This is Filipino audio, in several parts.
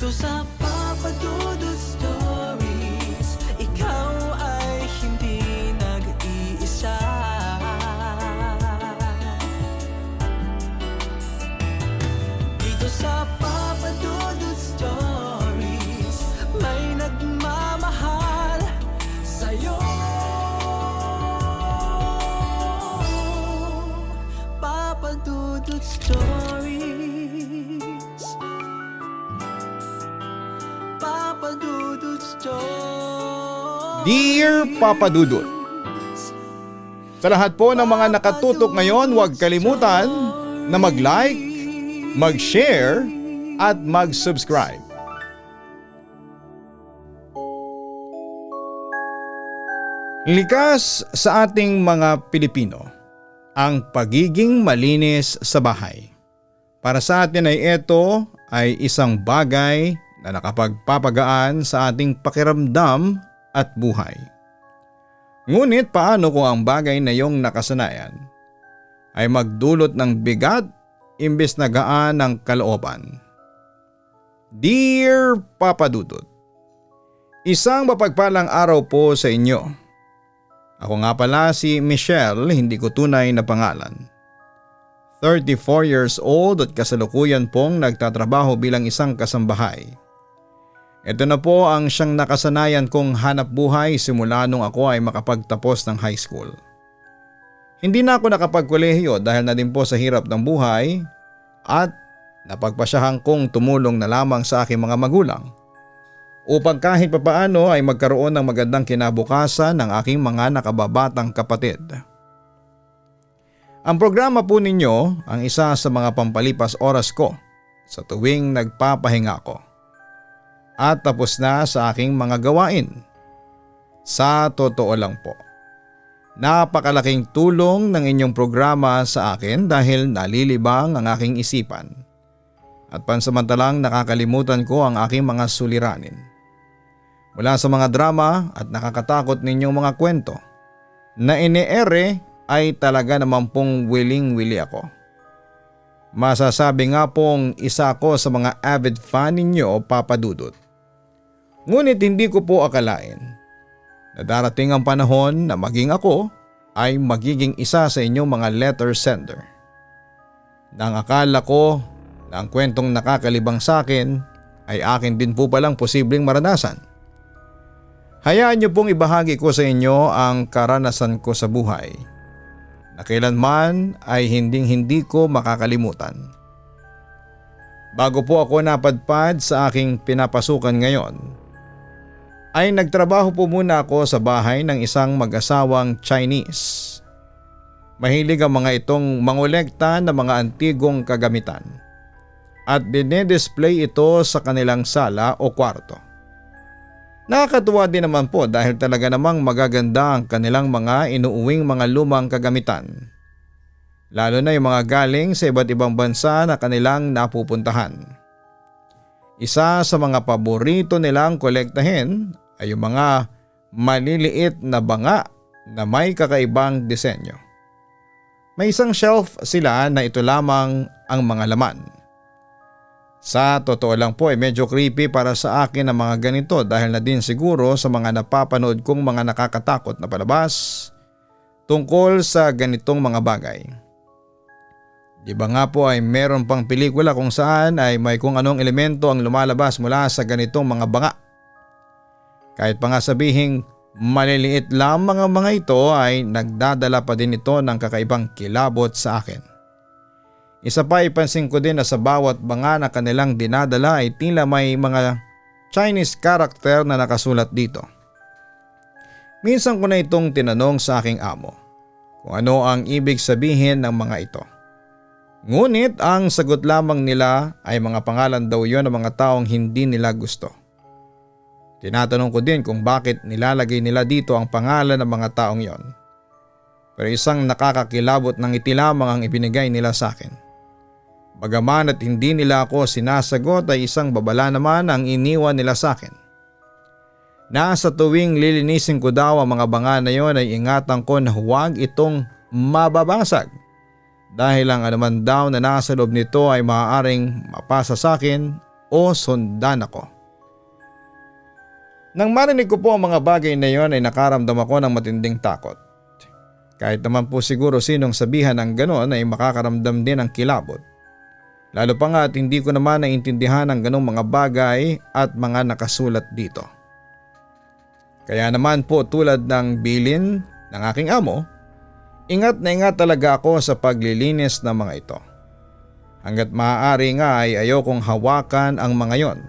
sa Papa Dudut Stories, ikaw ay hindi nag-iisa. Dito sa Papa Dudut Stories, may nagmamahal sa'yo. Papa Dudut Stories, Papa Dudut Stories. Dear Papa Dudut, sa lahat po ng mga nakatutok ngayon, huwag kalimutan na mag-like, mag-share at mag-subscribe. Likas sa ating mga Pilipino ang pagiging malinis sa bahay. Para sa atin ay ito ay isang bagay na nakapagpapagaan sa ating pakiramdam at buhay. Ngunit paano kung ang bagay na iyong nakasanayan ay magdulot ng bigat imbes na gaan ng kalooban? Dear Papa Dudut, isang mapagpalang araw po sa inyo. Ako nga pala si Michelle, hindi ko tunay na pangalan. 34 years old at kasalukuyan pong nagtatrabaho bilang isang kasambahay. Ito na po ang siyang nakasanayan kong hanap buhay simula nung ako ay makapagtapos ng high school. Hindi na ako nakapagkolehiyo dahil na din po sa hirap ng buhay at napagpasyahan kong tumulong na lamang sa aking mga magulang upang kahit papaano ay magkaroon ng magandang kinabukasan ng aking mga nakababatang kapatid. Ang programa po ninyo ang isa sa mga pampalipas oras ko sa tuwing nagpapahinga ko. At tapos na sa aking mga gawain. Sa totoo lang po, napakalaking tulong ng inyong programa sa akin dahil nalilibang ang aking isipan. At pansamantalang nakakalimutan ko ang aking mga suliranin. Mula sa mga drama at nakakatakot ninyong mga kwento na ine-ere ay talaga naman pong willing-willy ako. Masasabi nga pong isa ako sa mga avid fan ninyo, Papa Dudut. Ngunit hindi ko po akalain na darating ang panahon na maging ako ay magiging isa sa inyong mga letter sender. Nang akala ko na ang kwentong nakakalibang sa akin ay akin din po palang posibleng maranasan. Hayaan niyo pong ibahagi ko sa inyo ang karanasan ko sa buhay na kailanman ay hindi ko makakalimutan. Bago po ako napadpad sa aking pinapasukan ngayon, ay nagtrabaho po muna ako sa bahay ng isang mag-asawang Chinese. Mahilig ang mga itong mangolekta ng mga antigong kagamitan at dinedisplay ito sa kanilang sala o kwarto. Nakakatuwa din naman po dahil talaga namang magaganda ang kanilang mga inuuwing mga lumang kagamitan. Lalo na yung mga galing sa iba't ibang bansa na kanilang napupuntahan. Isa sa mga paborito nilang kolektahin ay yung mga maliliit na banga na may kakaibang disenyo. May isang shelf sila na ito lamang ang mga laman. Sa totoo lang po ay medyo creepy para sa akin ang mga ganito dahil na din siguro sa mga napapanood kong mga nakakatakot na palabas tungkol sa ganitong mga bagay. Di ba nga po ay meron pang pelikula kung saan ay may kung anong elemento ang lumalabas mula sa ganitong mga banga. Kahit pa nga sabihing maliliit lamang ang mga ito ay nagdadala pa din ito ng kakaibang kilabot sa akin. Isa pa ipansin ko din na sa bawat banga na kanilang dinadala ay tila may mga Chinese character na nakasulat dito. Minsan ko na itong tinanong sa aking amo kung ano ang ibig sabihin ng mga ito. Ngunit ang sagot lamang nila ay mga pangalan daw yon ng mga taong hindi nila gusto. Tinatanong ko din kung bakit nilalagay nila dito ang pangalan ng mga taong yon. Pero isang nakakakilabot ng ngiti lamang ang ibinigay nila sa akin. Bagaman at hindi nila ako sinasagot ay isang babala naman ang iniwan nila sa akin. Nasa tuwing lilinisin ko daw ang mga banga na yon ay ingatan ko na huwag itong mababasag. Dahil ang anuman daw na nasa loob nito ay maaaring mapasa sa akin o sundan ako. Nang marinig ko po ang mga bagay na yon ay nakaramdam ako ng matinding takot. Kahit naman po siguro sinong sabihan ng ganon ay makakaramdam din ng kilabot. Lalo pa nga at hindi ko naman naintindihan ang ganong mga bagay at mga nakasulat dito. Kaya naman po tulad ng bilin ng aking amo, ingat na ingat talaga ako sa paglilinis ng mga ito. Hanggat maaari nga ay ayokong hawakan ang mga yon.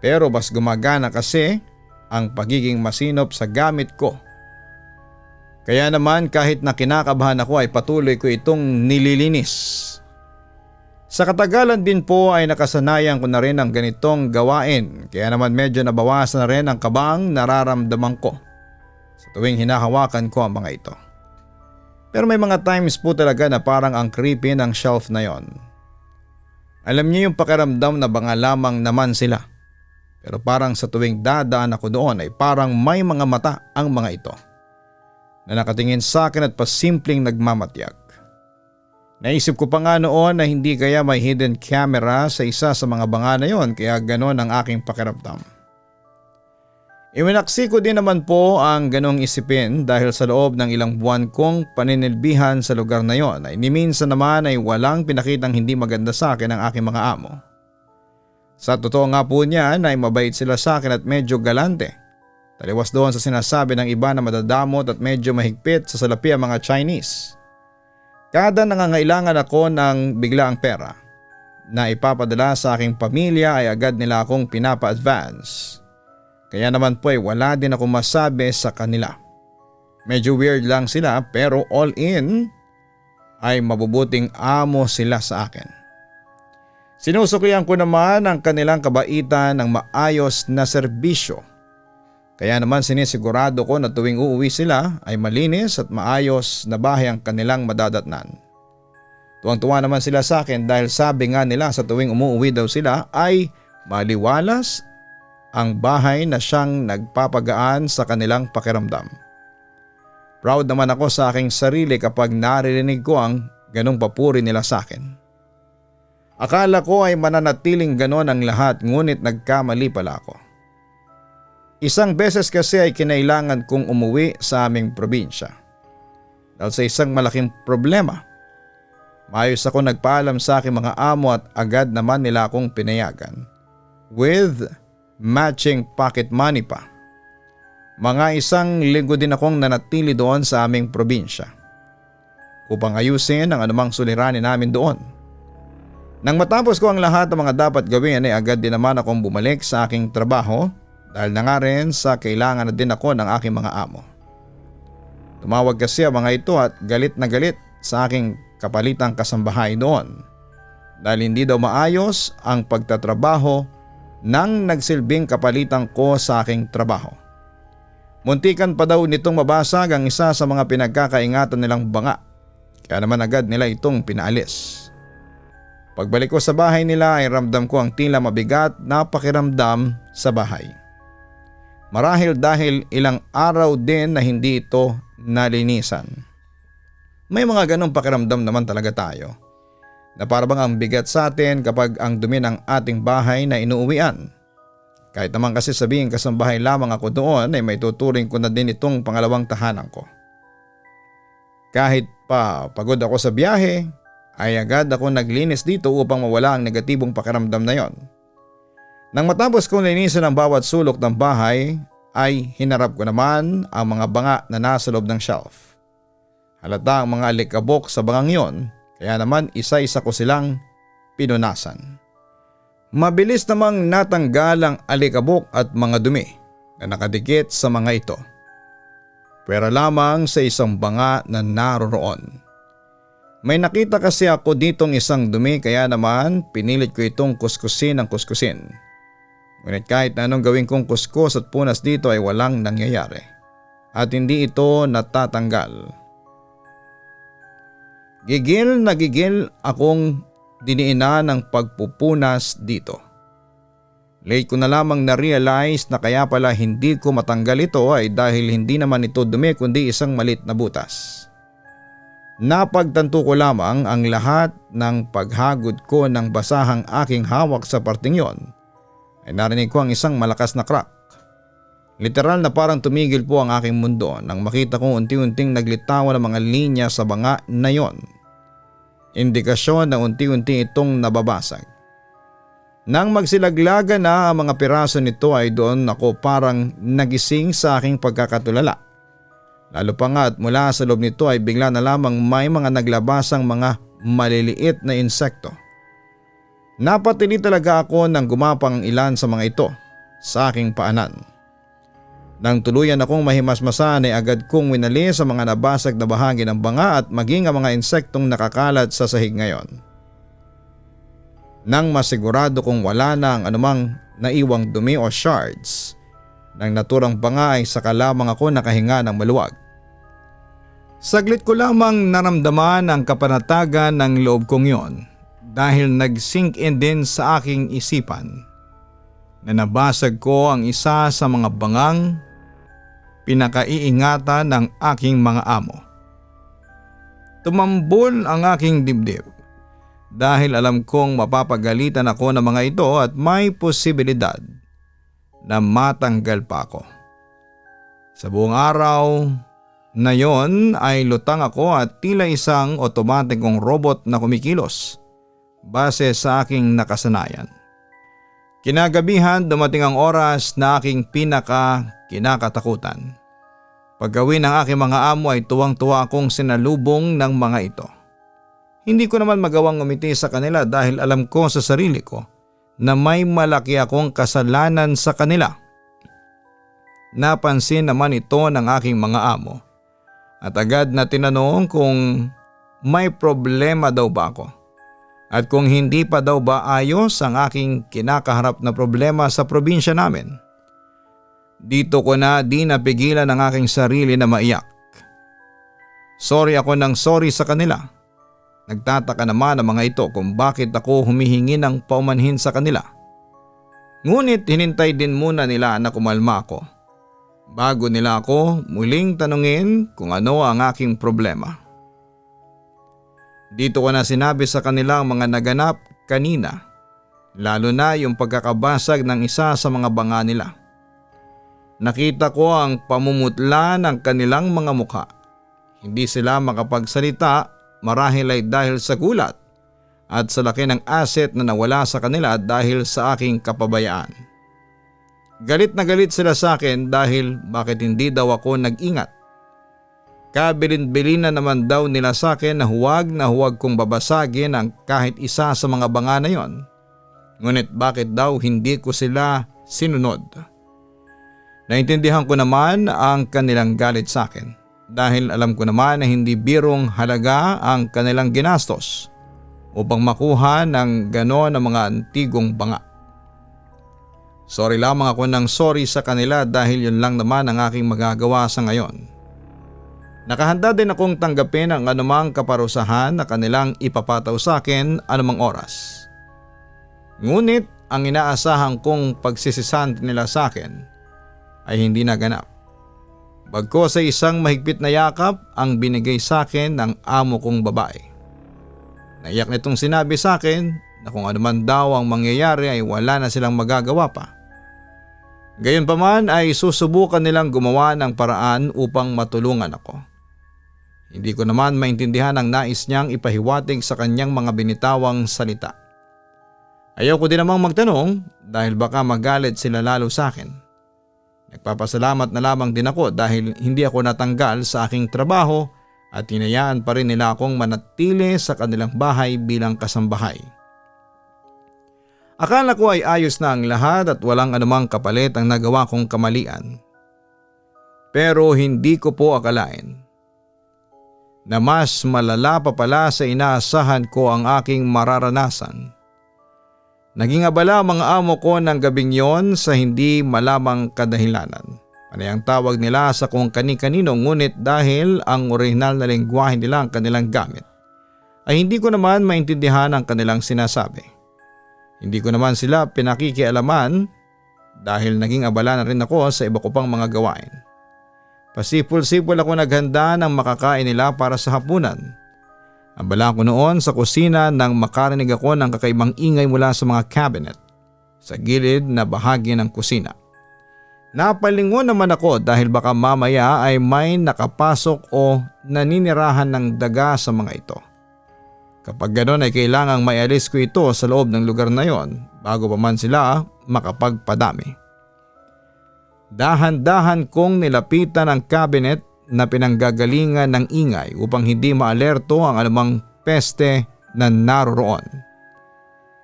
Pero mas gumagana kasi ang pagiging masinop sa gamit ko. Kaya naman kahit na kinakabahan ako ay patuloy ko itong nililinis. Sa katagalan din po ay nakasanayan ko na rin ang ganitong gawain, kaya naman medyo nabawasan na rin ang kabang nararamdaman ko sa tuwing hinahawakan ko ang mga ito. Pero may mga times po talaga na parang ang creepy ng shelf na yon. Alam niyo yung pakiramdam na banga lamang naman sila. Pero parang sa tuwing dadaan ako doon ay parang may mga mata ang mga ito na nakatingin sa akin at pasimpleng nagmamatyag. Naisip ko pa nga noon na hindi kaya may hidden camera sa isa sa mga banga na yon, kaya ganon ang aking pakiramdam. Iwinaksi ko din naman po ang ganong isipin dahil sa loob ng ilang buwan kong paninilbihan sa lugar na yon ay niminsan naman ay walang pinakitang hindi maganda sa akin ang aking mga amo. Sa totoo nga po niyan ay mabait sila sa akin at medyo galante. Taliwas doon sa sinasabi ng iba na madadamot at medyo mahigpit sa salapi ang mga Chinese. Kada nangangailangan ako ng biglaang pera na ipapadala sa aking pamilya ay agad nila akong pinapa-advance. Kaya naman po ay wala din ako masabi sa kanila. Medyo weird lang sila pero all in ay mabubuting amo sila sa akin. Sinusuklian ko naman ang kanilang kabaitan ng maayos na serbisyo. Kaya naman sinisigurado ko na tuwing uuwi sila ay malinis at maayos na bahay ang kanilang madadatnan. Tuwang-tuwa naman sila sa akin dahil sabi nga nila sa tuwing umuwi daw sila ay maliwalas ang bahay na siyang nagpapagaan sa kanilang pakiramdam. Proud naman ako sa aking sarili kapag naririnig ko ang ganong papuri nila sa akin. Akala ko ay mananatiling ganon ang lahat ngunit nagkamali pala ako. Isang beses kasi ay kinailangan kong umuwi sa aming probinsya. Dahil sa isang malaking problema. Maayos ako nagpaalam sa aking mga amo at agad naman nila akong pinayagan. With matching pocket money pa. Mga isang linggo din akong nanatili doon sa aming probinsya. Upang ayusin ang anumang suliranin namin doon. Nang matapos ko ang lahat ng mga dapat gawin ay agad din naman akong bumalik sa aking trabaho dahil na nga rin sa kailangan na din ako ng aking mga amo. Tumawag kasi ang mga ito at galit na galit sa aking kapalitang kasambahay doon dahil hindi daw maayos ang pagtatrabaho ng nagsilbing kapalitan ko sa aking trabaho. Muntikan pa daw nitong mabasag ang isa sa mga pinagkakaingatan nilang banga kaya naman agad nila itong pinaalis. Pagbalik ko sa bahay nila ay ramdam ko ang tila mabigat na pakiramdam sa bahay. Marahil dahil ilang araw din na hindi ito nalinisan. May mga ganong pakiramdam naman talaga tayo. Na parang ang bigat sa atin kapag ang dumi ng ating bahay na inuuwian. Kahit naman kasi sabihin kasambahay lamang ako doon ay may tuturing ko na din itong pangalawang tahanan ko. Kahit pa pagod ako sa biyahe, ay agad ako naglinis dito upang mawala ang negatibong pakiramdam na yon. Nang matapos kong linisin ang bawat sulok ng bahay, ay hinarap ko naman ang mga banga na nasa loob ng shelf. Halata ang mga alikabok sa bangang yon, kaya naman isa-isa ko silang pinunasan. Mabilis namang natanggal ang alikabok at mga dumi na nakadikit sa mga ito. Pero lamang sa isang banga na naroroon. May nakita kasi ako ditong isang dumi kaya naman pinilit ko itong kuskusin ng kuskusin. Ngunit kahit na anong gawin kong kuskus at punas dito ay walang nangyayari. At hindi ito natatanggal. Gigil na gigil akong diniinan ng pagpupunas dito. Late ko na lamang na-realize na kaya pala hindi ko matanggal ito ay dahil hindi naman ito dumi kundi isang malit na butas. Napagtanto ko lamang ang lahat ng paghagod ko ng basahang aking hawak sa parting yon ay narinig ko ang isang malakas na crack. Literal na parang tumigil po ang aking mundo nang makita kong unti-unting naglitawan ang mga linya sa banga na yon. Indikasyon na unti-unti itong nababasag. Nang magsilaglaga na ang mga piraso nito ay doon ako parang nagising sa aking pagkakatulala. Lalo pa nga at mula sa loob nito ay bigla na lamang may mga naglabasang mga maliliit na insekto. Napatili talaga ako nang gumapang ang ilan sa mga ito sa aking paanan. Nang tuluyan akong mahimasmasan ay agad kong winali sa mga nabasag na bahagi ng banga at maging ang mga insektong nakakalat sa sahig ngayon. Nang masigurado kong wala na ang anumang naiwang dumi o shards ng naturang banga ay saka lamang ako nakahinga ng maluwag. Saglit ko lamang naramdaman ang kapanatagan ng loob kong yon dahil nag-sink in din sa aking isipan na nabasag ko ang isa sa mga bangang pinakaiingatan ng aking mga amo. Tumambol ang aking dibdib dahil alam kong mapapagalitan ako ng mga ito at may posibilidad na matanggal pa ako. Sa buong araw na yon ay lutang ako at tila isang otomatikong robot na kumikilos base sa aking nakasanayan. Kinagabihan dumating ang oras na aking kinakatakutan. Paggawin ng aking mga amo ay tuwang-tuwa akong sinalubong ng mga ito. Hindi ko naman magawang umiti sa kanila dahil alam ko sa sarili ko na may malaki akong kasalanan sa kanila. Napansin naman ito ng aking mga amo at agad na tinanong kung may problema daw ba ako at kung hindi pa daw ba ayos ang aking kinakaharap na problema sa probinsya namin. Dito ko na di napigilan ang aking sarili na maiyak. Sorry ako ng sorry sa kanila. Nagtataka naman ang mga ito kung bakit ako humihingi ng paumanhin sa kanila. Ngunit hinintay din muna nila na kumalma ako bago nila ako muling tanungin kung ano ang aking problema. Dito ko na sinabi sa kanila ang mga naganap kanina, lalo na yung pagkakabasag ng isa sa mga banga nila. Nakita ko ang pamumutla ng kanilang mga mukha. Hindi sila makapagsalita marahil ay dahil sa gulat at sa laki ng asset na nawala sa kanila dahil sa aking kapabayaan. Galit na galit sila sa akin dahil bakit hindi daw ako nag-ingat. Kabilin-bilin na naman daw nila sa akin na huwag kong babasagin ang kahit isa sa mga banga na yon. Ngunit bakit daw hindi ko sila sinunod? Naintindihan ko naman ang kanilang galit sa akin dahil alam ko naman na hindi birong halaga ang kanilang ginastos upang makuha ng gano'n ang mga antigong banga. Sorry lamang ako ng sorry sa kanila dahil yun lang naman ang aking magagawa sa ngayon. Nakahanda din akong tanggapin ang anumang kaparusahan na kanilang ipapataw sa akin anumang oras. Ngunit ang inaasahan kong pagsisisan nila sa akin ay hindi naganap. Bagkus sa isang mahigpit na yakap ang binigay sa akin ng amo kong babae. Naiyak nitong sinabi sa akin na kung anuman daw ang mangyayari ay wala na silang magagawa pa. Gayunpaman ay susubukan nilang gumawa ng paraan upang matulungan ako. Hindi ko naman maintindihan ang nais niyang ipahiwatig sa kanyang mga binitawang salita. Ayaw ko din namang magtanong dahil baka magalit sila lalo sa akin. Nagpapasalamat na lamang din ako dahil hindi ako natanggal sa aking trabaho at hinayaan pa rin nila akong manatili sa kanilang bahay bilang kasambahay. Akala ko ay ayos na ang lahat at walang anumang kapalit ang nagawa kong kamalian. Pero hindi ko po akalain na mas malala pa pala sa inaasahan ko ang aking mararanasan. Naging abala ang mga amo ko ng gabing yon sa hindi malamang kadahilanan. Panay ang tawag nila sa kung kani-kanino ngunit dahil ang orihinal na lengguwahe nila ang kanilang gamit, ay hindi ko naman maintindihan ang kanilang sinasabi. Hindi ko naman sila pinakikialaman dahil naging abala na rin ako sa iba ko pang mga gawain. Pasipul-sipul ako naghanda ng makakain nila para sa hapunan Abala ko noon sa kusina nang makarinig ako ng kakaibang ingay mula sa mga cabinet sa gilid na bahagi ng kusina. Napalingon naman ako dahil baka mamaya ay may nakapasok o naninirahan ng daga sa mga ito. Kapag ganoon ay kailangang maialis ko ito sa loob ng lugar na yon bago pa man sila makapagpadami. Dahan-dahan kong nilapitan ang cabinet na pinanggagalingan ng ingay upang hindi maalerto ang anumang peste na naroroon.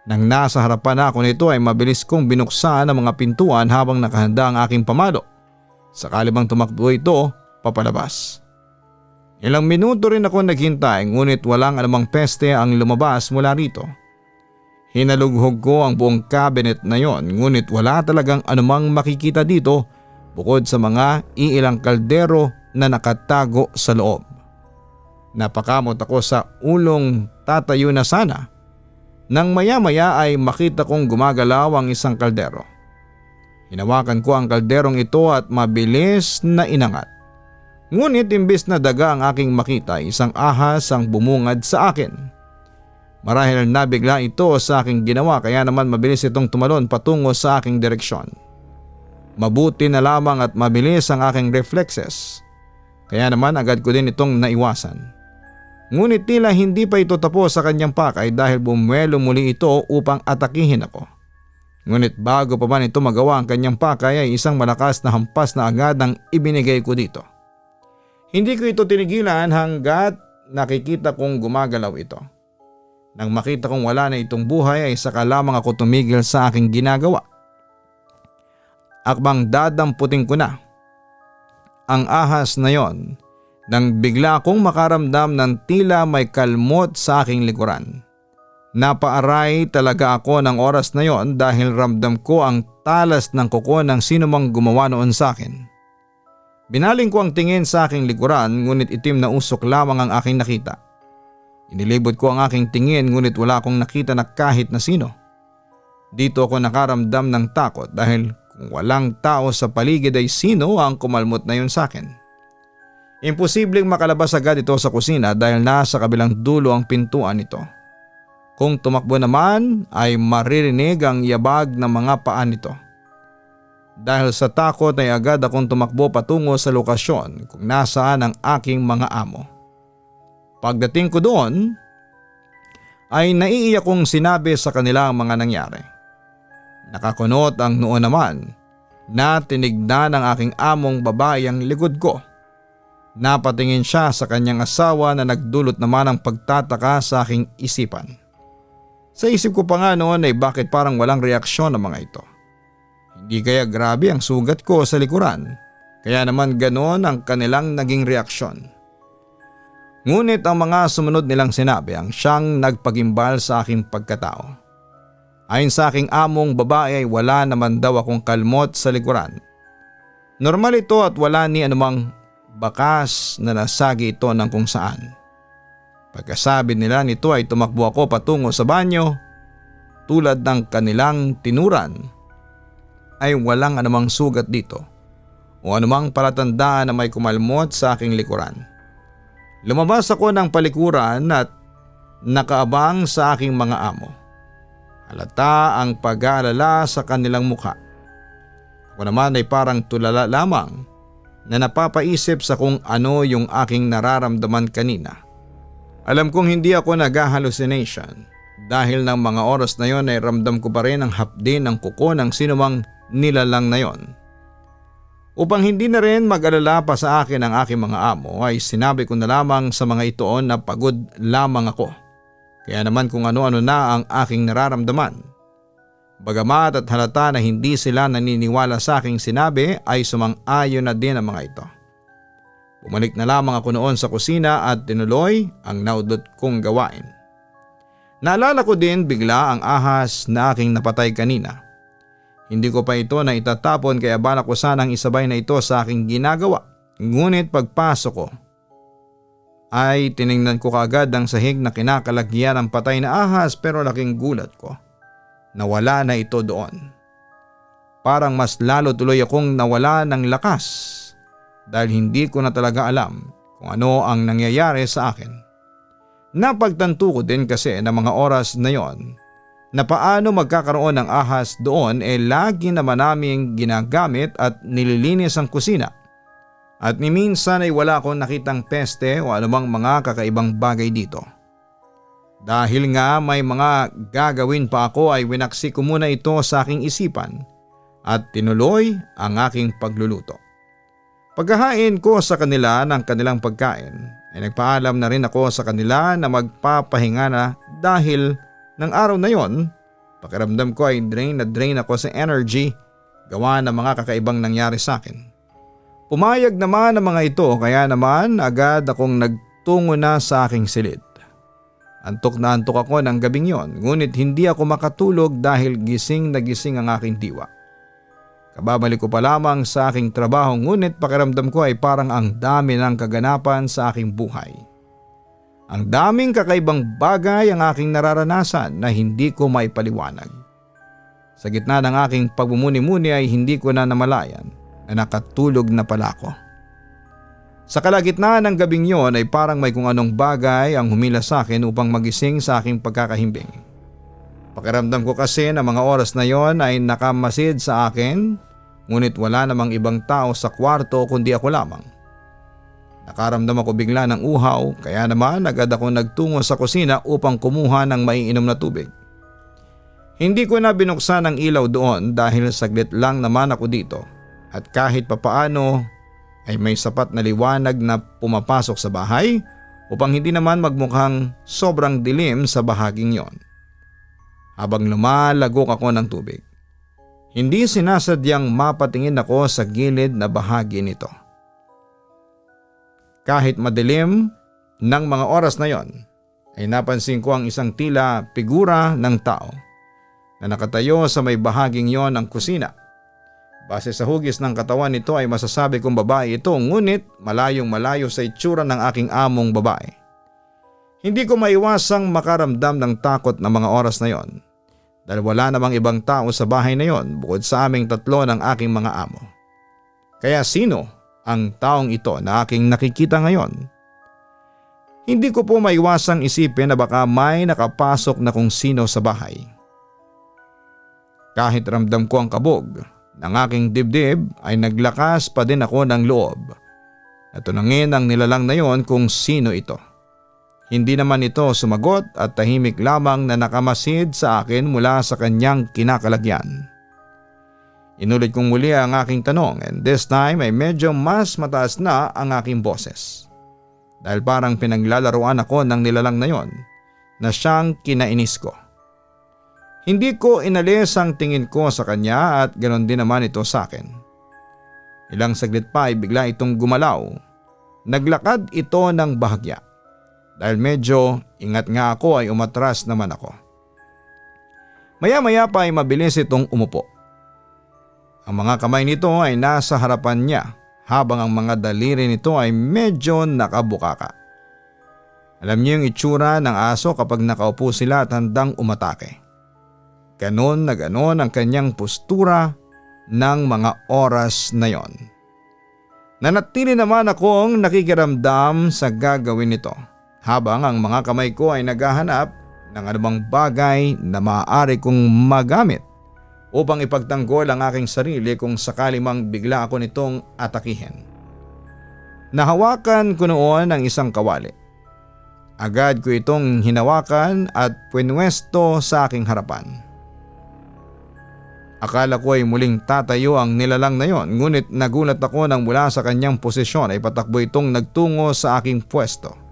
Nang nasa harapan ako nito ay mabilis kong binuksan ang mga pintuan habang nakahanda ang aking pamalo. Sakali bang tumakbo ito papalabas. Ilang minuto rin ako naghintay ngunit walang anumang peste ang lumabas mula rito. Hinalughog ko ang buong cabinet na yon ngunit wala talagang anumang makikita dito bukod sa mga iilang kaldero na nakatago sa loob. Napakamot ako sa ulong tatayo na sana nang maya-maya ay makita kong gumagalaw ang isang kaldero. Hinawakan ko ang kalderong ito at mabilis na inangat. Ngunit imbis na daga ang aking makita, isang ahas ang bumungad sa akin. Marahil nabigla ito sa aking ginawa kaya naman mabilis itong tumalon patungo sa aking direksyon. Mabuti na lamang at mabilis ang aking reflexes. Kaya naman agad ko din itong naiwasan. Ngunit tila hindi pa ito tapos sa kanyang pakay dahil bumuelo muli ito upang atakihin ako. Ngunit bago pa man ito magawa ang kanyang pakay ay isang malakas na hampas na agad ang ibinigay ko dito. Hindi ko ito tinigilan hanggat nakikita kong gumagalaw ito. Nang makita kong wala na itong buhay ay saka lamang ako tumigil sa aking ginagawa. Akbang dadamputin ko na ang ahas na yon nang bigla akong makaramdam ng tila may kalmot sa aking likuran. Napaaray talaga ako ng oras na yon dahil ramdam ko ang talas ng kuko ng sinumang gumawa noon sa akin. Binaling ko ang tingin sa aking likuran ngunit itim na usok lamang ang aking nakita. Inilibot ko ang aking tingin ngunit wala akong nakita na kahit na sino. Dito ako nakaramdam ng takot dahil kung walang tao sa paligid ay sino ang kumalmot na yun sa akin. Imposibleng makalabas agad ito sa kusina dahil nasa kabilang dulo ang pintuan nito. Kung tumakbo naman ay maririnig ang yabag ng mga paa nito. Dahil sa takot ay agad akong tumakbo patungo sa lokasyon kung nasaan ang aking mga amo. Pagdating ko doon ay naiiyak kong sinabi sa kanila ang mga nangyari. Nakakunot ang noo naman na tinignan ng aking among babae ang likod ko. Napatingin siya sa kanyang asawa na nagdulot naman ng pagtataka sa aking isipan. Sa isip ko pa nga noon ay bakit parang walang reaksyon ng mga ito. Hindi kaya grabe ang sugat ko sa likuran, kaya naman ganoon ang kanilang naging reaksyon. Ngunit ang mga sumunod nilang sinabi ang siyang nagpagimbal sa aking pagkatao. Ayon sa aking among babae ay wala naman daw akong kalmot sa likuran. Normal ito at wala ni anumang bakas na nasagi ito ng kung saan. Pagkasabi nila nito ay tumakbo ako patungo sa banyo. Tulad ng kanilang tinuran ay walang anumang sugat dito o anumang palatandaan na may kumalmot sa aking likuran. Lumabas ako ng palikuran at nakaabang sa aking mga amo. Halata ang pag-aalala sa kanilang mukha. Ako naman ay parang tulala lamang na napapaisip sa kung ano yung aking nararamdaman kanina. Alam kong hindi ako nag-hallucination dahil ng mga oras na yon ay ramdam ko pa rin ang hapdi ng kuko ng sinumang nilalang na yon. Upang hindi na rin mag-alala pa sa akin ang aking mga amo ay sinabi ko na lamang sa mga itoon na pagod lamang ako. Kaya naman kung ano-ano na ang aking nararamdaman. Bagamat at halata na hindi sila naniniwala sa aking sinabi ay sumang-ayon na din ang mga ito. Bumalik na lamang ako noon sa kusina at tinuloy ang naudot kong gawain. Naalala ko din bigla ang ahas na aking napatay kanina. Hindi ko pa ito na itatapon kaya balak ko sanang isabay na ito sa aking ginagawa. Ngunit pagpasok ko ay tiningnan ko kaagad ang sahig na kinakalagyan ng patay na ahas pero laking gulat ko. Nawala na ito doon. Parang mas lalo tuloy akong nawala ng lakas dahil hindi ko na talaga alam kung ano ang nangyayari sa akin. Napagtanto ko din kasi na mga oras na yon na paano magkakaroon ng ahas doon lagi naman naming ginagamit at nililinis ang kusina. At ni minsan ay wala akong nakitang peste o anumang mga kakaibang bagay dito. Dahil nga may mga gagawin pa ako ay winaksi ko muna ito sa aking isipan at tinuloy ang aking pagluluto. Pagkahain ko sa kanila ng kanilang pagkain ay nagpaalam na rin ako sa kanila na magpapahinga na dahil ng araw na yon pakiramdam ko ay drain na drain ako sa energy gawa ng mga kakaibang nangyari sa akin. Pumayag naman ang mga ito kaya naman agad akong nagtungo na sa aking silid. Antok na antok ako ng gabing yon ngunit hindi ako makatulog dahil gising na gising ang aking diwa. Kababalik ko pa lamang sa aking trabaho ngunit pakiramdam ko ay parang ang dami ng kaganapan sa aking buhay. Ang daming kakaibang bagay ang aking nararanasan na hindi ko maipaliwanag. Sa gitna ng aking pagmumuni-muni ay hindi ko na namalayan na nakatulog na pala ako. Sa kalagitnaan ng gabing yon ay parang may kung anong bagay ang humila sa akin upang magising sa aking pagkakahimbing. Pakiramdam ko kasi na mga oras na yon ay nakamasid sa akin ngunit wala namang ibang tao sa kwarto kundi ako lamang. Nakaramdam ako bigla ng uhaw kaya naman agad ako nagtungo sa kusina upang kumuha ng maiinom na tubig. Hindi ko na binuksan ang ilaw doon dahil saglit lang naman ako dito at kahit papaano ay may sapat na liwanag na pumapasok sa bahay upang hindi naman magmukhang sobrang dilim sa bahaging yon. Habang lumalagok ako ng tubig, hindi sinasadyang mapatingin ako sa gilid na bahagi nito. Kahit madilim ng mga oras na yon, ay napansin ko ang isang tila figura ng tao na nakatayo sa may bahaging yon ng kusina. Base sa hugis ng katawan nito ay masasabi kong babae ito ngunit malayong malayo sa itsura ng aking among babae. Hindi ko maiwasang makaramdam ng takot na mga oras na yon dahil wala namang ibang tao sa bahay na yon bukod sa aming tatlo ng aking mga amo. Kaya sino ang taong ito na aking nakikita ngayon? Hindi ko po maiwasang isipin na baka may nakapasok na kung sino sa bahay. Kahit ramdam ko ang kabog ng aking dibdib ay naglakas pa din ako ng loob na tunangin ang nilalang na yon kung sino ito. Hindi naman ito sumagot at tahimik lamang na nakamasid sa akin mula sa kanyang kinakalagyan. Inulit kong muli ang aking tanong and this time ay medyo mas mataas na ang aking boses. Dahil parang pinaglalaruan ako ng nilalang na yon na siyang kinainis ko. Hindi ko inalis ang tingin ko sa kanya at ganon din naman ito sa akin. Ilang saglit pa ay bigla itong gumalaw. Naglakad ito ng bahagya. Dahil medyo ingat nga ako ay umatras naman ako. Maya-maya pa ay mabilis itong umupo. Ang mga kamay nito ay nasa harapan niya habang ang mga daliri nito ay medyo nakabukaka. Alam niyo yung itsura ng aso kapag nakaupo sila at handang umatake. Ganon na ganon ang kanyang postura ng mga oras na yon. Nanatili naman akong nakikiramdam sa gagawin nito habang ang mga kamay ko ay naghahanap ng anumang bagay na maaari kong magamit upang ipagtanggol ang aking sarili kung sakali mang bigla ako nitong atakihin. Nahawakan ko noon ang isang kawali. Agad ko itong hinawakan at pwenuesto sa aking harapan. Akala ko ay muling tatayo ang nilalang na yon ngunit nagulat ako nang mula sa kanyang posisyon ay patakbo itong nagtungo sa aking pwesto.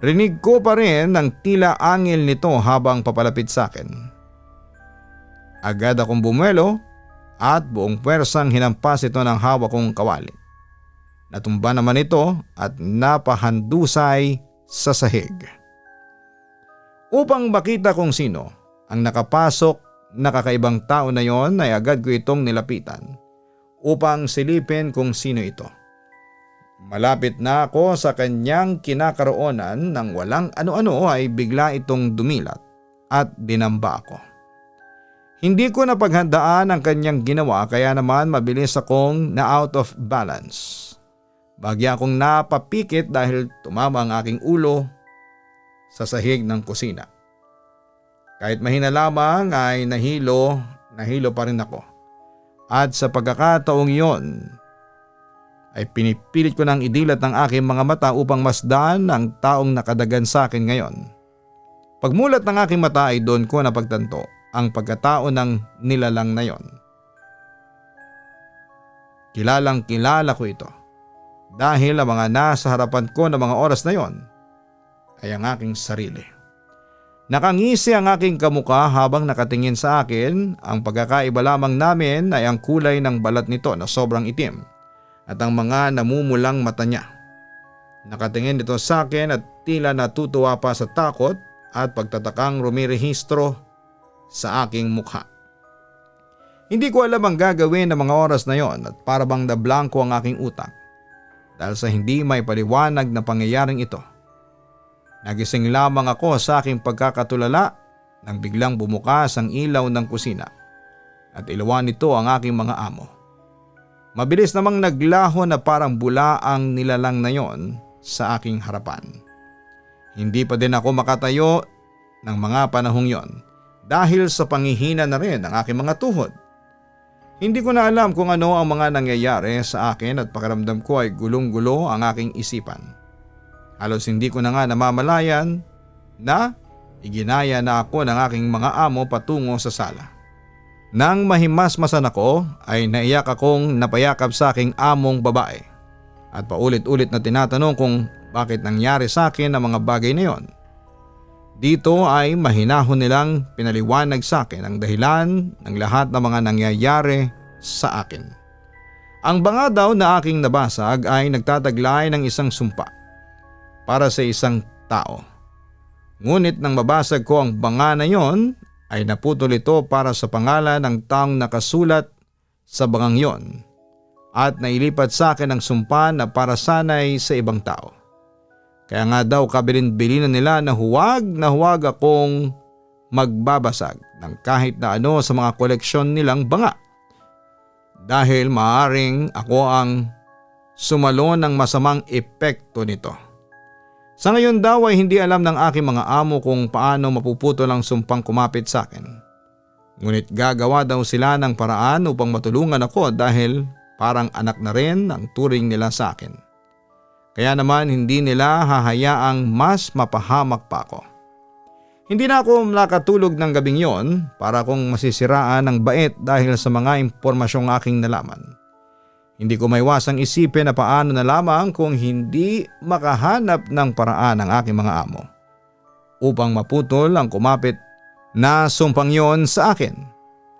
Rinig ko pa rin ang tila angil nito habang papalapit sa akin. Agad akong bumuelo at buong pwersang hinampas ito ng hawak kong kawali. Natumba naman ito at napahandusay sa sahig. Upang makita kung sino ang nakapasok na kakaibang tao na yon ay agad ko itong nilapitan upang silipin kung sino ito. Malapit na ako sa kanyang kinakaroonan nang walang ano-ano ay bigla itong dumilat at dinamba ako. Hindi ko napaghandaan ang kanyang ginawa kaya naman mabilis akong na out of balance. Bagya akong napapikit dahil tumama ang aking ulo sa sahig ng kusina. Kahit mahina lamang ay nahilo pa rin ako. At sa pagkakataong iyon ay pinipilit ko nang idilat ng aking mga mata upang masdan ang taong nakadagan sa akin ngayon. Pagmulat ng aking mata ay doon ko napagtanto ang pagkatao ng nilalang na yon. Kilalang kilala ko ito dahil ang mga nasa harapan ko na mga oras na yon ay ang aking sarili. Nakangisi ang aking kamukha habang nakatingin sa akin. Ang pagkakaiba lamang namin ay ang kulay ng balat nito na sobrang itim at ang mga namumulang mata niya. Nakatingin ito sa akin at tila natutuwa pa sa takot at pagtatakang rumirehistro sa aking mukha. Hindi ko alam ang gagawin ng mga oras na yon at para bang nablangko ang aking utak dahil sa hindi may paliwanag na pangyayaring ito. Nagising lamang ako sa aking pagkakatulala nang biglang bumukas ang ilaw ng kusina at ilawan nito ang aking mga amo. Mabilis namang naglaho na parang bula ang nilalang na yon sa aking harapan. Hindi pa din ako makatayo ng mga panahong yon dahil sa panghihina na rin ng aking mga tuhod. Hindi ko na alam kung ano ang mga nangyayari sa akin at pakiramdam ko ay gulong-gulo ang aking isipan. Halos hindi ko na nga namamalayan na iginaya na ako ng aking mga amo patungo sa sala. Nang mahimasmasan ako ay naiyak akong napayakap sa aking among babae at paulit-ulit na tinatanong kung bakit nangyari sa akin ang mga bagay na yon. Dito ay mahinahon nilang pinaliwanag sa akin ang dahilan ng lahat ng mga nangyayari sa akin. Ang banga daw na aking nabasag ay nagtataglay ng isang sumpa para sa isang tao. Ngunit nang mabasag ko ang banga na yon ay naputol ito para sa pangalan ng taong nakasulat sa bangang yon at nailipat sa akin ang sumpa na para sanay sa ibang tao. Kaya nga daw kabilin-bilinan nila na huwag akong magbabasag ng kahit na ano sa mga koleksyon nilang banga. Dahil maaaring ako ang sumalo ng masamang epekto nito. Sa ngayon daw ay hindi alam ng aking mga amo kung paano mapuputol ang sumpang kumapit sa akin. Ngunit gagawa daw sila ng paraan upang matulungan ako dahil parang anak na rin ang turing nila sa akin. Kaya naman hindi nila hahayaang mas mapahamak pa ako. Hindi na ako nakatulog ng gabing yon para kong masisiraan ng bait dahil sa mga impormasyong aking nalaman. Hindi ko maiwasang isipin na paano na lamang kung hindi makahanap ng paraan ang aking mga amo upang maputol ang kumapit na sumpang yon sa akin.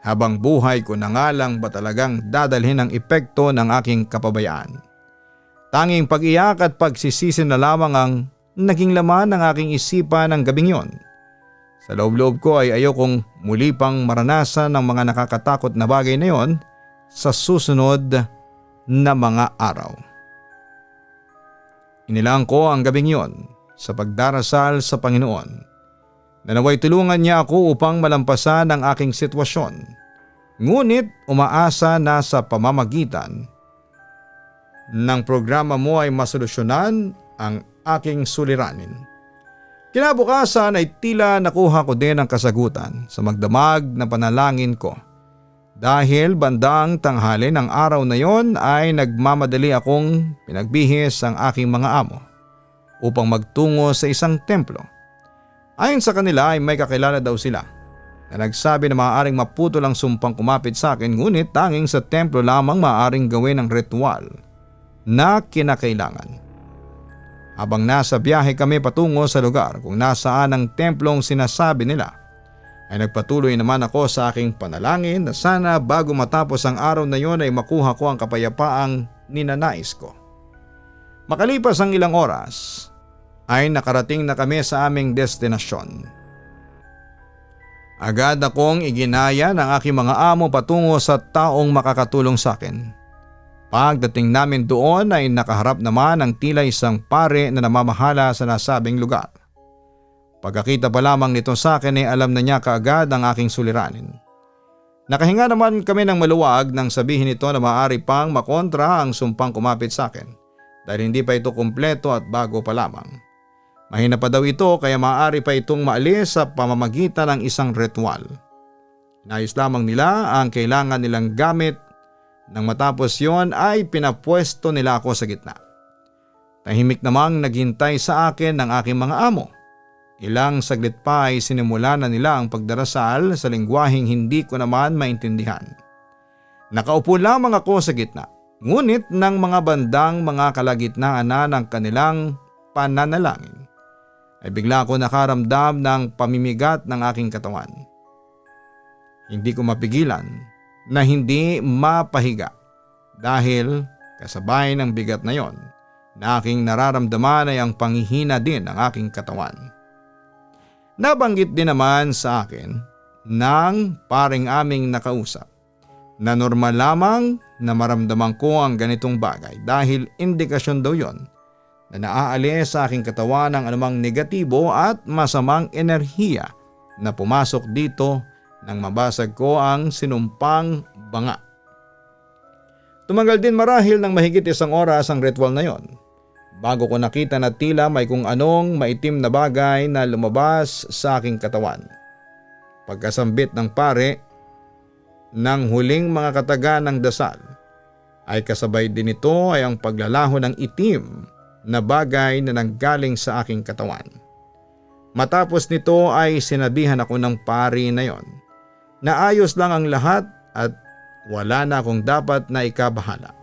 Habang buhay ko na nga lang ba talagang dadalhin ang epekto ng aking kapabayaan. Tanging pag-iyak at pagsisisi na lamang ang naging laman ng aking isipan ng gabing yon. Sa loob-loob ko ay ayokong muli pang maranasan ng mga nakakatakot na bagay na yon sa susunod na mga araw. Inilaan ko ang gabing yon sa pagdarasal sa Panginoon na naway tulungan niya ako upang malampasan ang aking sitwasyon. Ngunit umaasa na sa pamamagitan ng programa mo ay masolusyonan ang aking suliranin. Kinabukasan ay tila nakuha ko din ang kasagutan sa magdamag na panalangin ko. Dahil bandang tanghali ng araw na yon ay nagmamadali akong pinagbihis ang aking mga amo upang magtungo sa isang templo. Ayon sa kanila ay may kakilala daw sila na nagsabi na maaaring maputol ang sumpang kumapit sa akin, ngunit tanging sa templo lamang maaaring gawin ang ritual na kinakailangan. Habang nasa biyahe kami patungo sa lugar kung nasaan ang templong sinasabi nila, ay nagpatuloy naman ako sa aking panalangin na sana bago matapos ang araw na yon ay makuha ko ang kapayapaang ninanais ko. Makalipas ang ilang oras, ay nakarating na kami sa aming destinasyon. Agad akong iginaya ng aking mga amo patungo sa taong makakatulong sa akin. Pagdating namin doon ay nakaharap naman ang tila isang pare na namamahala sa nasabing lugar. Pagkakita pa lamang nito sa akin ay alam na niya kaagad ang aking suliranin. Nakahinga naman kami ng maluwag nang sabihin nito na maaari pang makontra ang sumpang kumapit sa akin dahil hindi pa ito kumpleto at bago pa lamang. Mahina pa daw ito kaya maaari pa itong maalis sa pamamagitan ng isang ritual. Inayos lamang nila ang kailangan nilang gamit. Nang matapos yon ay pinapwesto nila ako sa gitna. Tahimik namang naghintay sa akin ng aking mga amo. Ilang saglit pa ay sinimula na nila ang pagdarasal sa lengguwaheng hindi ko naman maintindihan. Nakaupo lamang ako sa gitna, ngunit ng mga bandang mga kalagitnaan na ng kanilang pananalangin ay bigla ako nakaramdam ng pamimigat ng aking katawan. Hindi ko mapigilan na hindi mapahiga dahil kasabay ng bigat na yon na aking nararamdaman ay ang panghihina din ng aking katawan. Nabanggit din naman sa akin ng paring aming nakausap na normal lamang na maramdaman ko ang ganitong bagay dahil indikasyon daw yon na naaalis sa aking katawan ng anumang negatibo at masamang enerhiya na pumasok dito nang mabasag ko ang sinumpang banga. Tumagal din marahil ng mahigit 1 oras ang ritual na yon bago ko nakita na tila may kung anong maitim na bagay na lumabas sa aking katawan. Pagkasambit ng pare ng huling mga kataga ng dasal ay kasabay din ito ay ang paglalaho ng itim na bagay na nanggaling sa aking katawan. Matapos nito ay sinabihan ako ng pari na yon na ayos lang ang lahat at wala na akong dapat na ikabahala.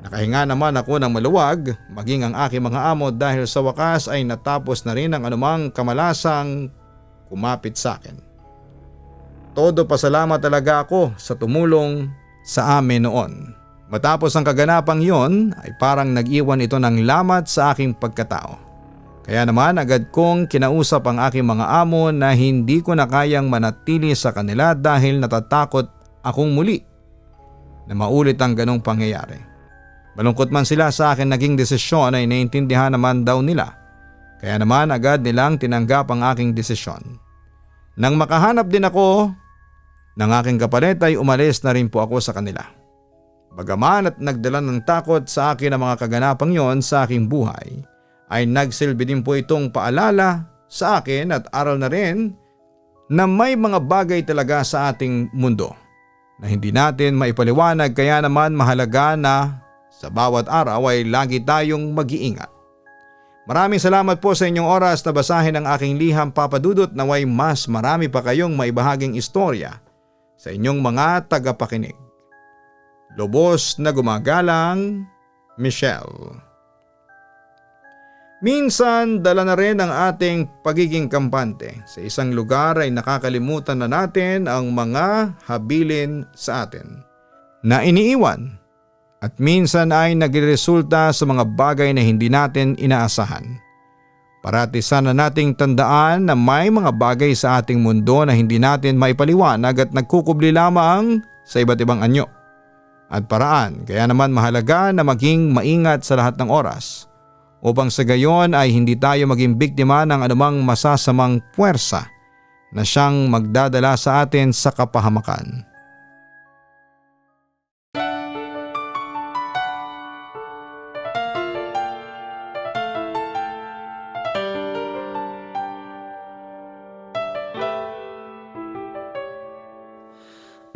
Nakahinga naman ako ng maluwag maging ang aking mga amo dahil sa wakas ay natapos na rin ang anumang kamalasang kumapit sa akin. Todo pasalamat talaga ako sa tumulong sa amin noon. Matapos ang kaganapang yon ay parang nag-iwan ito ng lamat sa aking pagkatao. Kaya naman agad kong kinausap ang aking mga amo na hindi ko na kayang manatili sa kanila dahil natatakot akong muli na maulit ang ganong pangyayari. Malungkot man sila sa akin naging desisyon ay naiintindihan naman daw nila. Kaya naman agad nilang tinanggap ang aking desisyon. Nang makahanap din ako ng aking kapalit ay umalis na rin po ako sa kanila. Bagaman at nagdala ng takot sa akin ang mga kaganapang yon sa aking buhay, ay nagsilbi din po itong paalala sa akin at aral na rin na may mga bagay talaga sa ating mundo na hindi natin maipaliwanag kaya naman mahalaga na sa bawat araw ay lagi tayong mag-iingat. Maraming salamat po sa inyong oras na basahin ang aking liham, Papa Dudut, naway mas marami pa kayong maibahaging istorya sa inyong mga tagapakinig. Lubos na gumagalang, Michelle. Minsan dala na rin ang ating pagiging kampante. Sa isang lugar ay nakakalimutan na natin ang mga habilin sa atin na iniiwan at minsan ay nagresulta sa mga bagay na hindi natin inaasahan. Parati sana nating tandaan na may mga bagay sa ating mundo na hindi natin maipaliwanag at nagkukubli lamang sa iba't ibang anyo at paraan. Kaya naman mahalaga na maging maingat sa lahat ng oras upang sa gayon ay hindi tayo maging biktima ng anumang masasamang puwersa na siyang magdadala sa atin sa kapahamakan.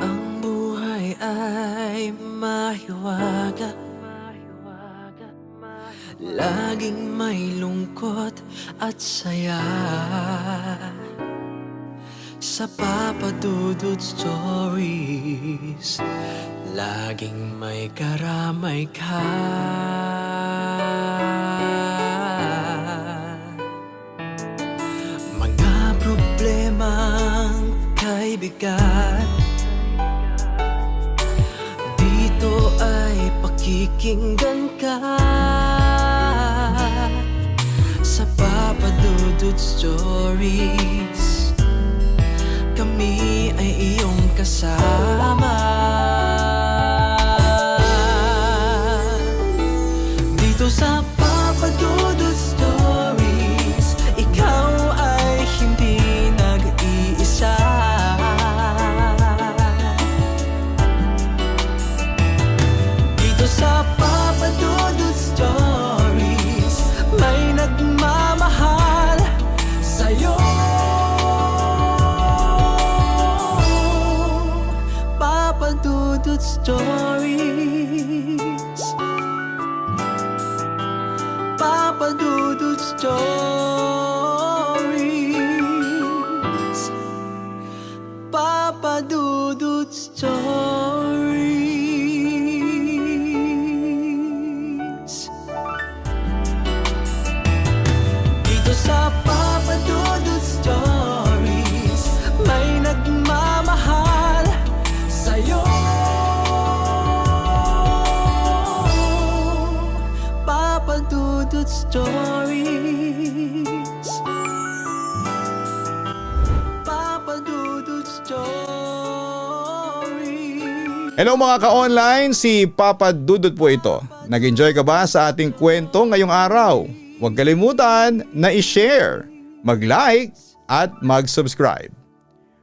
Ang buhay ay mahiwaga, laging may lungkot at saya. Sa Papa Dudut Stories, laging may karamay ka. Mga problemang kay bigat, dito ay pakikinggan ka. Sa Papa Dudut Stories, kami ay iyong kasama. Dito sa Papa Dudut Stories, ikaw ay hindi nag-iisa. Dito sa Papa Dudut Stories, may nagmamahal. Stories. Dito sa Papa Dudut Stories, may nagmamahal sa'yo. Papa Dudut Stories. Papa Dudut Stories. Hello mga ka-online, si Papa Dudut po ito. Nag-enjoy ka ba sa ating kwento ngayong araw? Huwag kalimutan na i-share, mag-like at mag-subscribe.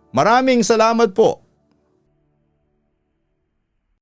Maraming salamat po